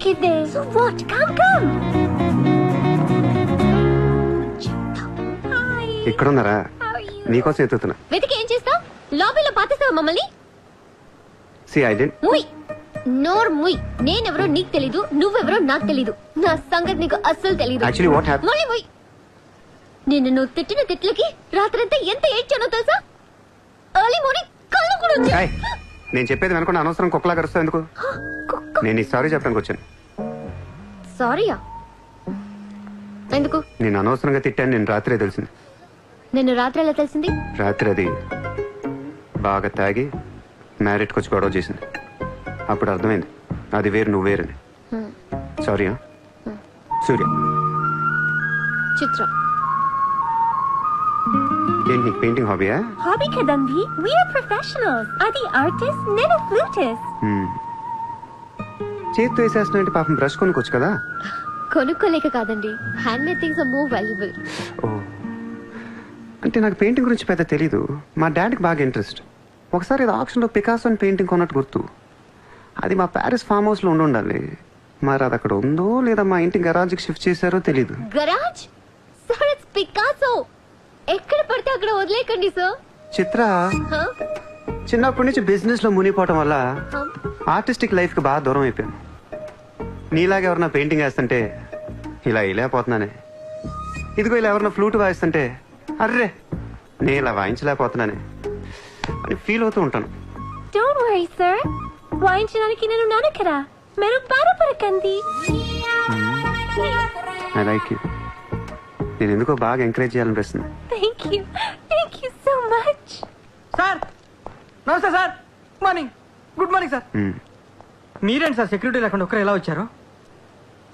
వెతికిద్దే. So what? Come. ఇక్కడ ఉన్నారా? నీకోసం ఎత్తుతున్నా. వెతికి ఏం చేస్తావు? లాబీలో పాతేస్తావా మమ్మల్ని? See, I didn't. ముయ్ నోర్ ముయ్. నేనెవరో నీకు తెలీదు, నువ్వెవరో నాకు తెలీదు. నా సంగతి నీకు అస్సలు తెలీదు. Actually, what happened? ముయ్ ముయ్. నువ్వు తిట్టిన తిట్లకి రాత్రంతా ఎంత ఏడ్చానో తెలుసా? ఎర్లీ మార్నింగ్ కళ్ళు కూడా వచ్చాయి. Hey, నేను చెప్పేది అనుకున్న అనవసరం కుక్కలా కరుస్తావు ఎందుకు? నేను ఈ సారీ చెప్పడానికి వచ్చాను. సారీయా? ఎందుకు? నేను అనవసరంగా తిట్టాను. నేను రాత్రే తెలిసింది. నేను రాత్రి ఎలా తెలిసింది? రాత్రి అది బాగా తాగి మ్యారేట్కి వచ్చి గొడవ చేసింది. అప్పుడు అర్థమైంది అది వేరు నువ్వు వేరని. సారీయా? సూర్య. చిత్ర. ఏంటి నీకు పెయింటింగ్ హాబీయా? హాబీ కదండి. We are professionals. అది ఆర్టిస్ట్, నేను ఫ్లూటిస్ట్. చేతితో వేసేస్తున్నా పాపం బ్రష్ కొనుక్కోవచ్చు కదా. కొనుక్కోలేక కాదండి, handmade things are more valuable. ఓ, అంటే నాకు పెయింటింగ్ గురించి పెద్ద తెలీదు. మా డాడీకి బాగా ఇంట్రెస్ట్. ఒకసారి ఇది ఆప్షన్లో పికాసో అని పెయింటింగ్ కొన్నట్టు గుర్తు. అది మా ప్యారిస్ ఫామ్ హౌస్లో ఉండాలి. మరి అది అక్కడ ఉందో లేదా మా ఇంటి గరాజ్కి షిఫ్ట్ చేశారో తెలీదు. గరాజ్? Sir, it's Picasso. ఎక్కడ పడితే అక్కడ వదిలేకండి సార్. చిత్ర, చిన్నప్పటి నుంచి బిజినెస్ లో మునిగిపోవటం వల్ల ఆర్టిస్టిక్ లైఫ్ కి బాగా దూరం అయిపోయాను. నీలాగా ఎవరన్నా పెయింటింగ్ వేస్తుంటే ఇలా వేయలేకపోతున్నానే. ఇదిగో ఇలా ఎవరన్నా ఫ్లూట్ వాయిస్తుంటే అర్రే నేను ఇలా వాయించలేకపోతున్నానే అని ఫీల్ అవుతూ ఉంటాను. డోంట్ వరీ సార్, వాయించడానికి నేను ఉన్నాను కదా, మీరు బాధపడకండి. I like you. నేను ఎందుకో బాగా ఎంకరేజ్ చేయాలనిపిస్తుంది. Thank you so much. Sir నమస్తే సార్. Good morning sir. మీరేంటి సార్ సెక్యూరిటీ లేకుండా ఒక్కరు ఎలా వచ్చారు?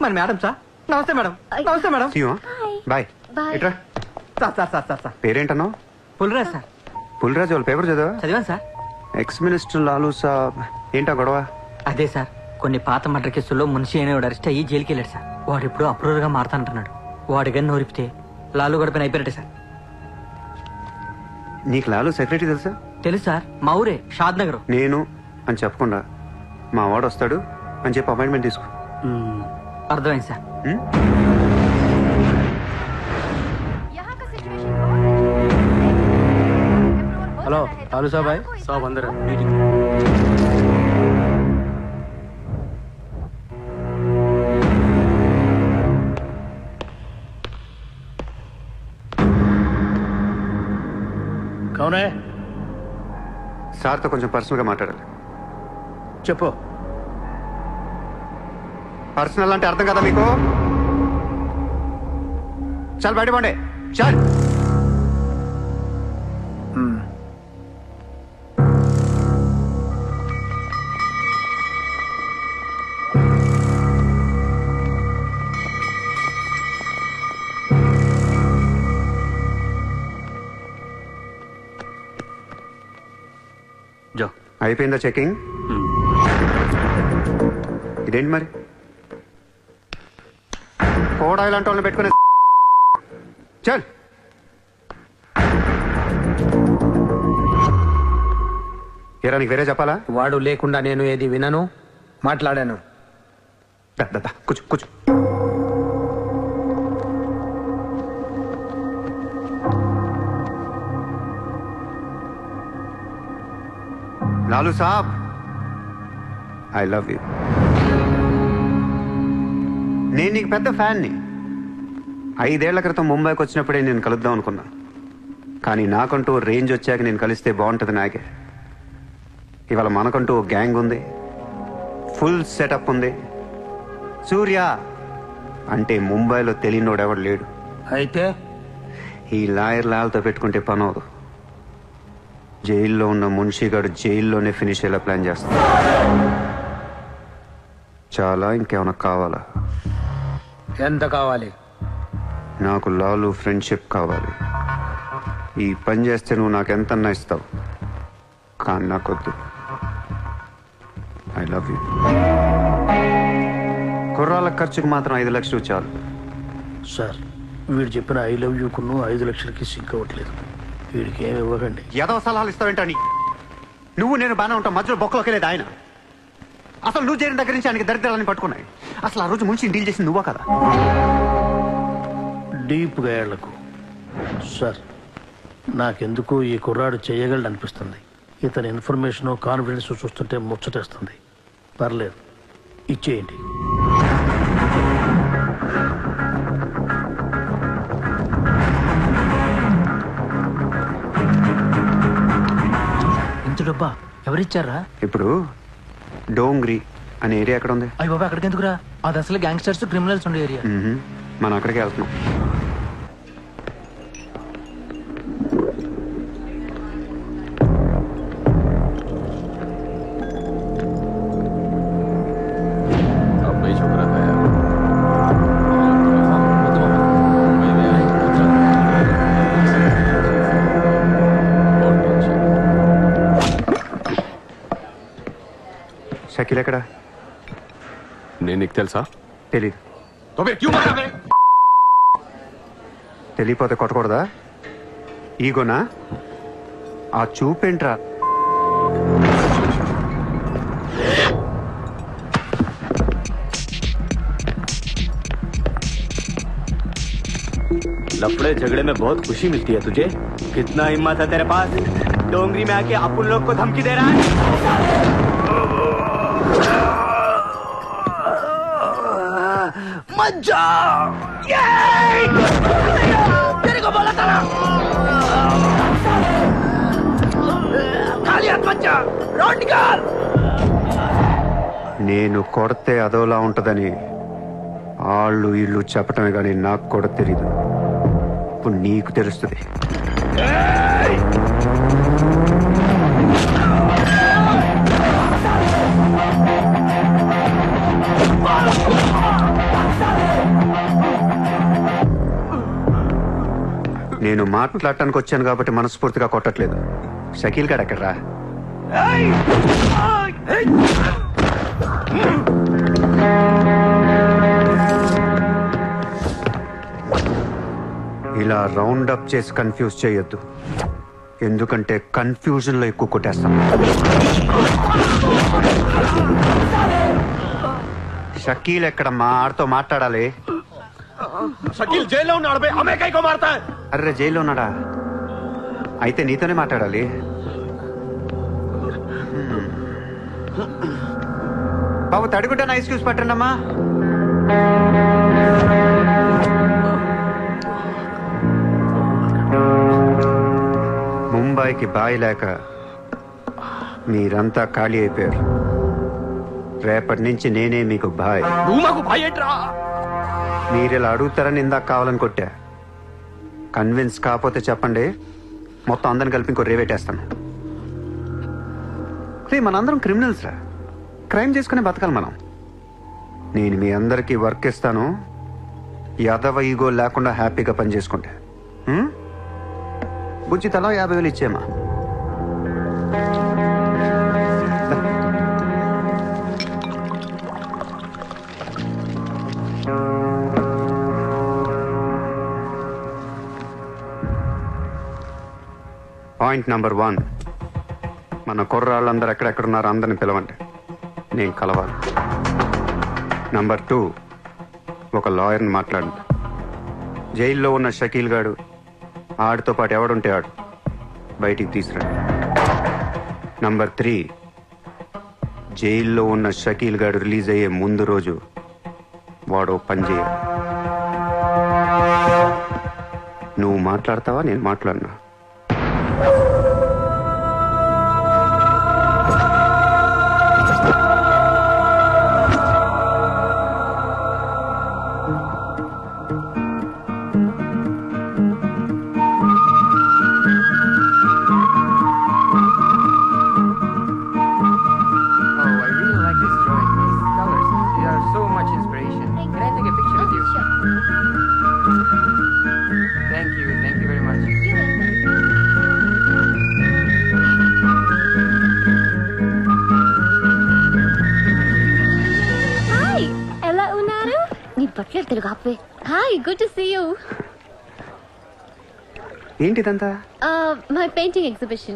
మరి మేడం సార్. నమస్తే మేడం. నమస్తే మేడం. బాయ్. ఇట్రా. సార్ పేరేంటన్నావు? పుల్రాజ్ సార్. పుల్రాజ్ వాళ్ళ పేపర్ చదివా? చదివాను సార్. ఎక్స్ మినిస్టర్ లాలూ సాబ్ ఏంటా గొడవ? అదే సార్, కొన్ని పాత మర్డర్ కేసుల్లో మున్షి అనేవాడు అరెస్ట్ అయ్యి జైలుకి వెళ్ళాడు సార్. వాడు ఇప్పుడు అప్రూవర్ గా మారుతానంటున్నాడు. వాడి గన్ను నోరిపితే లాలు గడపని అయిపోయినట్టే సార్. నీకు లాలూ సెక్రటరీ తెలుసా? తెలుసు సార్, మా ఊరే షాద్ నగర్. నేను అని చెప్పకుండా మా వాడు వస్తాడు అని చెప్పి అపాయింట్మెంట్ తీసుకో. అర్థమైంది సార్. हेलो लालू साहब आए? साहब अंदर है मीटिंग। कौन है? సార్తో కొంచెం పర్సనల్ గా మాట్లాడాలి. చెప్పు. పర్సనల్ అంటే అర్థం కదా మీకు? చాలు బయట పండే. చాలు. అయిపోయిందా చెకింగ్? ఇదేంటి మరి కోడా ఇలాంటి వాళ్ళని పెట్టుకునే? చల్. ఏరా నీకు వేరే చెప్పాలా? వాడు లేకుండా నేను ఏది వినను, మాట్లాడాను. కూర్చో కూర్చో. లాలూ సాబ్, ఐ లవ్ యూ. నేను నీకు పెద్ద ఫ్యాన్ని. 5 ఏళ్ల క్రితం ముంబైకి వచ్చినప్పుడే నేను కలుద్దాం అనుకున్నా. కానీ నాకంటూ రేంజ్ వచ్చాక నేను కలిస్తే బాగుంటుంది నాకే. ఇవాళ మనకంటూ గ్యాంగ్ ఉంది, ఫుల్ సెటప్ ఉంది. సూర్య అంటే ముంబైలో తెలియనోడు ఎవడు లేడు. అయితే ఈ లాయర్ లాల్తో పెట్టుకుంటే పని అవదు. జైల్లో ఉన్న మున్షిగాడు జైల్లోనే ఫినిష్ అయ్యేలా ప్లాన్ చేస్తాడు. చాలా ఇంకేమైనా కావాలా? ఎంత కావాలి? నాకు లాలు ఫ్రెండ్షిప్ కావాలి. ఈ పని చేస్తే నువ్వు నాకు ఎంతన్నా ఇస్తావు, కానీ నాకొద్దు. I love you. కుర్రాళ్ళ ఖర్చుకు మాత్రం 5 లక్షలు చాలు. సార్, వీడు చెప్పిన ఐ లవ్ యూ కును 5 లక్షలకి సింక్ అవ్వట్లేదు. వీడికి ఏమి ఇవ్వకండి. ఏదో సలహాలు ఇస్తావేంటని? నువ్వు నేను బాగానే ఉంటాం, మధ్యలో బొక్కలోకి లేదు ఆయన. అసలు నువ్వు చేరిన దగ్గర నుంచి ఆయనకి దరిద్రాలని పట్టుకున్నాయి. అసలు ఆ రోజు ముంచి డీల్ చేసింది నువ్వా కదా? డీప్గా ఏళ్లకు సార్, నాకెందుకు ఈ కుర్రాడు చేయగలడు అనిపిస్తుంది. ఇతని ఇన్ఫర్మేషన్ కాన్ఫిడెన్స్ చూస్తుంటే ముచ్చటేస్తుంది. పర్లేదు, ఇచ్చేయండి. ఇంత డబ్బా ఎవరిచ్చారా? ఇప్పుడు డోంగ్రీ అనే ఏరియా ఎక్కడ ఉంది? అయ్యి బాబా, అక్కడికి ఎందుకురా? అది అసలు గ్యాంగ్స్టర్స్ క్రిమినల్స్ ఉండే ఏరియా. మనం అక్కడికి వెళ్తున్నాం. షకీల్ ఎక్కడ? నేను నీకు తెలుసా? తెలీదు. తెలియపోతే కొట్టకూడదా? ఈగోనా? ఆ చూపేంట్రా? लफड़े झगड़े में बहुत खुशी मिलती है तुझे. कितना हिम्मत है तेरे पास? डोंगरी में आके अपन लोग को धमकी दे रहा है. मत जा. तेरे को बोला था ना, खाली हाथ मत जा. रोड निकाल. నేను కొడితే అదోలా ఉంటదని వాళ్ళు ఇల్లు చెప్పటమే కానీ నాకు కూడా తెలీదు. ఇప్పుడు నీకు తెలుస్తుంది. నేను మాట్లాడటానికి వచ్చాను కాబట్టి మనస్ఫూర్తిగా కొట్టట్లేదు. షకీల్ గారు ఎక్కడ్రా? ఇలా రౌండ్ అప్ చేసి కన్ఫ్యూజ్ చేయొద్దు, ఎందుకంటే కన్ఫ్యూజన్ లో ఎక్కువ కొట్టేస్తాను. షకీల్ ఎక్కడమ్మా? ఆడితో మాట్లాడాలి. शकील जेल ఉన్నాడు బే. హమే కైకో మారతా హై? అర్రే జైల్లో ఉన్నాడా? అయితే నీతోనే మాట్లాడాలి. బాబు తడిగుడ్డ ఐస్ క్యూబ్స్ పట్టండి అమ్మా. ముంబైకి బాయి లేక మీరంతా ఖాళీ అయిపోయారు. రేపటి నుంచి నేనే మీకు బాయ్. నువ్వు మాకు బాయ్ ఏంట్రా? మీరు ఇలా అడుగుతారని ఇందాక కావాలని కొట్టా. కన్విన్స్ కాకపోతే చెప్పండి, మొత్తం అందరిని కలిపి ఇంకో రేవేటేస్తాను. రే మనందరం క్రిమినల్స్ రా, క్రైమ్ చేసుకునే బతకాలి మనం. నేను మీ అందరికీ వర్క్ ఇస్తాను, యాదవ ఈగో లేకుండా హ్యాపీగా పని చేసుకుంటే. బుజ్జి తలా 50,000 ఇచ్చేమా. పాయింట్ నెంబర్ 1, మన కుర్రాళ్ళందరూ ఎక్కడెక్కడున్నారో అందరిని పిలవండి, నేను కలవాలి. నెంబర్ 2, ఒక లాయర్ని మాట్లాడండి. జైల్లో ఉన్న షకీల్ గాడు, ఆడితో పాటు ఎవడుంటే ఆడు బయటికి తీసుకురండి. నెంబర్ 3, జైల్లో ఉన్న షకీల్ గాడు రిలీజ్ అయ్యే ముందు రోజు వాడు పని చేయాలి. నువ్వు మాట్లాడతావా, నేను మాట్లాడినా? Hi, good to see you. ఏంటిదంతా? My painting exhibition.